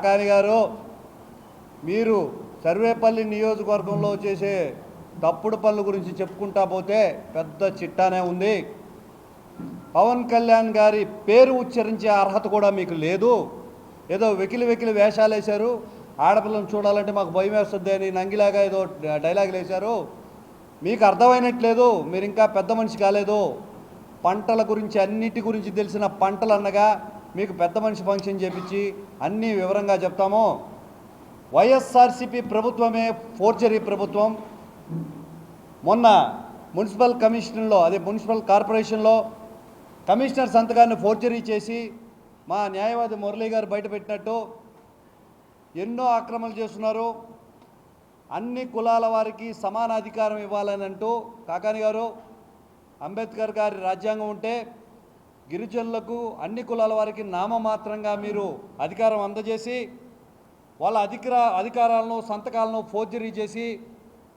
కాకాని గారు, మీరు సర్వేపల్లి నియోజకవర్గంలో చేసే తప్పుడు పనుల గురించి చెప్పుకుంటా పోతే పెద్ద చిట్టానే ఉంది. పవన్ కళ్యాణ్ గారి పేరు ఉచ్చరించే అర్హత కూడా మీకు లేదు. ఏదో వెకిలి వెకిలి వేషాలు వేశారు. ఆడపిల్లను చూడాలంటే మాకు భయం వేస్తుంది అని నంగిలాగా ఏదో డైలాగులు వేశారు. మీకు అర్థమైనట్లేదు, మీరు ఇంకా పెద్ద మనిషి కాలేదు. పంటల గురించి అన్నిటి గురించి తెలిసిన పంటలు అన్నగా మీకు పెద్ద మనిషి ఫంక్షన్ చేపించి అన్నీ వివరంగా చెప్తాము. వైఎస్ఆర్సీపీ ప్రభుత్వమే ఫోర్జరీ ప్రభుత్వం. మొన్న మున్సిపల్ కమిషన్లో, అదే మున్సిపల్ కార్పొరేషన్లో కమిషనర్ సంతకాన్ని ఫోర్జరీ చేసి మా న్యాయవాది మురళీ గారు బయటపెట్టినట్టు ఎన్నో ఆక్రమణలు చేస్తున్నారు. అన్ని కులాల వారికి సమాన అధికారం ఇవ్వాలని అంటూ కాకాని గారు, అంబేద్కర్ గారి రాజ్యాంగం ఉంటే గిరిజనులకు అన్ని కులాల వారికి నామమాత్రంగా మీరు అధికారం అందజేసి వాళ్ళ అధికారాలను సంతకాలను ఫోర్జరీ చేసి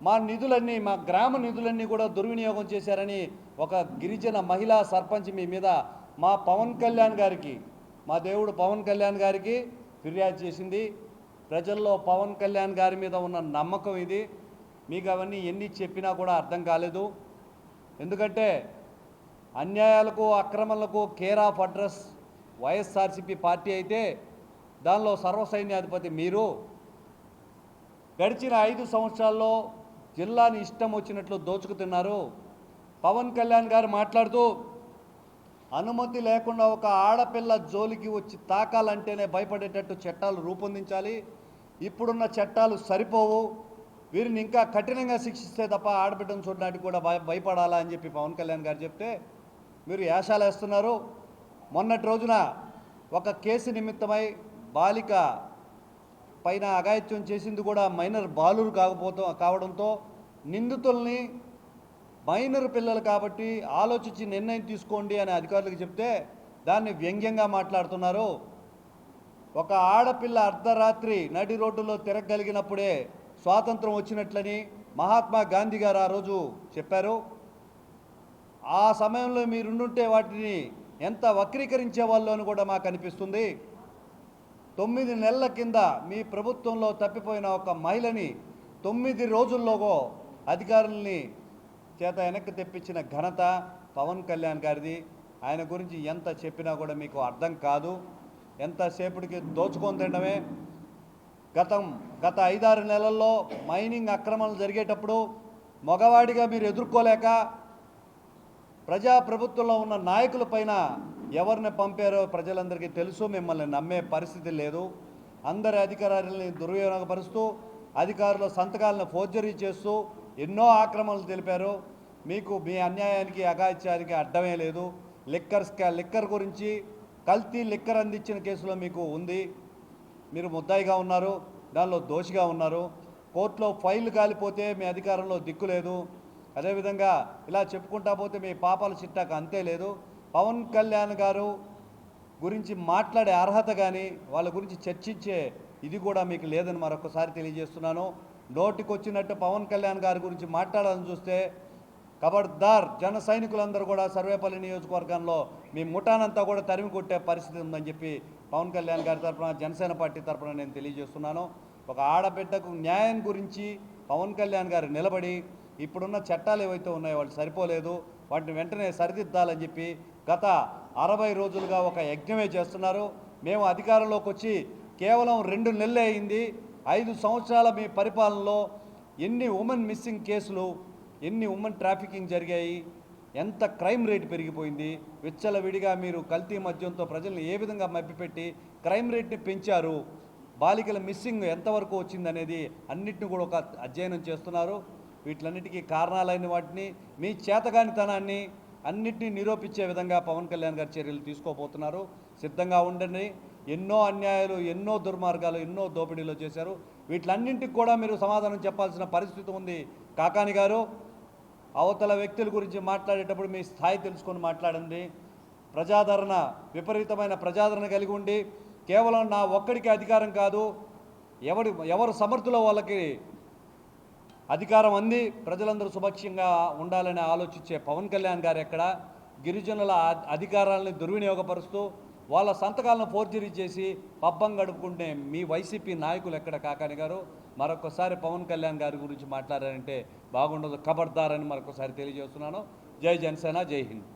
మా నిధులన్నీ, మా గ్రామ నిధులన్నీ కూడా దుర్వినియోగం చేశారని ఒక గిరిజన మహిళా సర్పంచ్ మీ మీద మా పవన్ కళ్యాణ్ గారికి, మా దేవుడు పవన్ కళ్యాణ్ గారికి ఫిర్యాదు చేసింది. ప్రజల్లో పవన్ కళ్యాణ్ గారి మీద ఉన్న నమ్మకం ఇది. మీకు అవన్నీ ఎన్ని చెప్పినా కూడా అర్థం కాలేదు. ఎందుకంటే అన్యాయాలకు అక్రమాలకు care of address YSRCP party అయితే దానిలో సర్వసైన్యాధిపతి మీరు. గడిచిన 5 సంవత్సరాల్లో జిల్లాని ఇష్టం వచ్చినట్లు దోచుకుతున్నారు. పవన్ కళ్యాణ్ గారు మాట్లాడుతూ అనుమతి లేకుండా ఒక ఆడపిల్ల జోలికి వచ్చి తాకాలంటేనే భయపడేటట్టు చట్టాలు రూపొందించాలి. ఇప్పుడున్న చట్టాలు సరిపోవు, వీరిని ఇంకా కఠినంగా శిక్షిస్తే తప్ప ఆడబిడ్డను చూడడానికి కూడా భయపడాలా అని చెప్పి పవన్ కళ్యాణ్ గారు చెప్తే మీరు యాశాలు వేస్తున్నారు. మొన్నటి రోజున ఒక కేసు నిమిత్తమై బాలిక పైన అఘాయిత్యం చేసింది కూడా మైనర్ బాలురు కావడంతో నిందితుల్ని మైనర్ పిల్లలు కాబట్టి ఆలోచించి నిర్ణయం తీసుకోండి అని అధికారులకు చెప్తే దాన్ని వ్యంగ్యంగా మాట్లాడుతున్నారు. ఒక ఆడపిల్ల అర్ధరాత్రి నడి రోడ్డులో తిరగగలిగినప్పుడే స్వాతంత్రం వచ్చినట్లని మహాత్మా గాంధీ గారు ఆ రోజు చెప్పారు. ఆ సమయంలో మీరుండుంటే వాటిని ఎంత వక్రీకరించే వాళ్ళు అని కూడా మాకు అనిపిస్తుంది. 9 నెలల కింద మీ ప్రభుత్వంలో తప్పిపోయిన ఒక మహిళని 9 రోజుల్లోగో అధికారుల్ని చేత వెనక్కి తెప్పించిన ఘనత పవన్ కళ్యాణ్ గారిది. ఆయన గురించి ఎంత చెప్పినా కూడా మీకు అర్థం కాదు. ఎంతసేపటికి దోచుకొని తినడమే. గత 5-6 నెలల్లో మైనింగ్ అక్రమాలు జరిగేటప్పుడు మగవాడిగా మీరు ఎదుర్కోలేక ప్రజాప్రభుత్వంలో ఉన్న నాయకుల పైన ఎవరిని పంపారో ప్రజలందరికీ తెలుసు. మిమ్మల్ని నమ్మే పరిస్థితి లేదు. అందరి అధికారులని దుర్వినియోగపరుస్తూ అధికారుల సంతకాలను ఫోర్జరీ చేస్తూ ఎన్నో తెలిపారు. మీకు మీ అన్యాయానికి అఘాయిత్యానికి అడ్డమే లేదు. లిక్కర్ గురించి కల్తీ లిక్కర్ అందించిన కేసులో మీకు ఉంది. మీరు ముద్దాయిగా ఉన్నారు, దానిలో దోషిగా ఉన్నారు. కోర్టులో ఫైల్ కాలిపోతే మీ అధికారంలో దిక్కు లేదు. అదేవిధంగా ఇలా చెప్పుకుంటా పోతే మీ పాపాల చిట్టాకు అంతే లేదు. పవన్ కళ్యాణ్ గారు గురించి మాట్లాడే అర్హత కానీ వాళ్ళ గురించి చర్చించే ఇది కూడా మీకు లేదని మరొకసారి తెలియజేస్తున్నాను. నోటికొచ్చినట్టు పవన్ కళ్యాణ్ గారి గురించి మాట్లాడాలని చూస్తే ఖబర్దార్, జన సైనికులందరూ కూడా సర్వేపల్లి నియోజకవర్గంలో మీ ముఠానంతా కూడా తరిమి కొట్టే పరిస్థితి ఉందని చెప్పి పవన్ కళ్యాణ్ గారి తరఫున, జనసేన పార్టీ తరఫున నేను తెలియజేస్తున్నాను. ఒక ఆడబిడ్డకు న్యాయం గురించి పవన్ కళ్యాణ్ గారు నిలబడి ఇప్పుడున్న చట్టాలు ఏవైతే ఉన్నాయో వాళ్ళు సరిపోలేదు, వాటిని వెంటనే సరిదిద్దాలని చెప్పి గత 60 రోజులుగా ఒక యజ్ఞమే చేస్తున్నారు. మేము అధికారంలోకి వచ్చి కేవలం 2 నెలలే అయింది. 5 సంవత్సరాల మీ పరిపాలనలో ఎన్ని ఉమెన్ మిస్సింగ్ కేసులు, ఎన్ని ఉమెన్ ట్రాఫికింగ్ జరిగాయి, ఎంత క్రైమ్ రేట్ పెరిగిపోయింది. విచ్చలవిడిగా మీరు కల్తీ మద్యంతో ప్రజల్ని ఏ విధంగా మభ్యపెట్టి క్రైమ్ రేట్ని పెంచారు, బాలికల మిస్సింగ్ ఎంతవరకు వచ్చిందనేది అన్నిటిని కూడా ఒక అధ్యయనం చేస్తున్నారు. వీటిలన్నిటికీ కారణాలైన వాటిని, మీ చేతగానితనాన్ని అన్నిటినీ నిరూపించే విధంగా పవన్ కళ్యాణ్ గారు చర్యలు తీసుకోబోతున్నారు. సిద్ధంగా ఉండండి. ఎన్నో అన్యాయాలు, ఎన్నో దుర్మార్గాలు, ఎన్నో దోపిడీలు చేశారు. వీటిలన్నింటికి కూడా మీరు సమాధానం చెప్పాల్సిన పరిస్థితి ఉంది. కాకాని గారు, అవతల వ్యక్తుల గురించి మాట్లాడేటప్పుడు మీ స్థాయి తెలుసుకొని మాట్లాడండి. ప్రజాదరణ, విపరీతమైన ప్రజాదరణ కలిగి ఉండి కేవలం నా ఒక్కడికి అధికారం కాదు, ఎవరు సమర్థులో వాళ్ళకి అధికారం అంది ప్రజలందరూ సుభక్షంగా ఉండాలని ఆలోచించే పవన్ కళ్యాణ్ గారు ఎక్కడ గిరిజనుల అధికారాలను దుర్వినియోగపరుస్తూ వాళ్ళ సంతకాలను ఫోర్జరీ చేసి పబ్బం గడుపుకుంటే మీ వైసీపీ నాయకులు ఎక్కడ కాకాని గారు? మరొకసారి పవన్ కళ్యాణ్ గారి గురించి మాట్లాడారంటే బాగుండదు, ఖబర్దారని మరొకసారి తెలియజేస్తున్నాను. జై జనసేన, జై హింద్.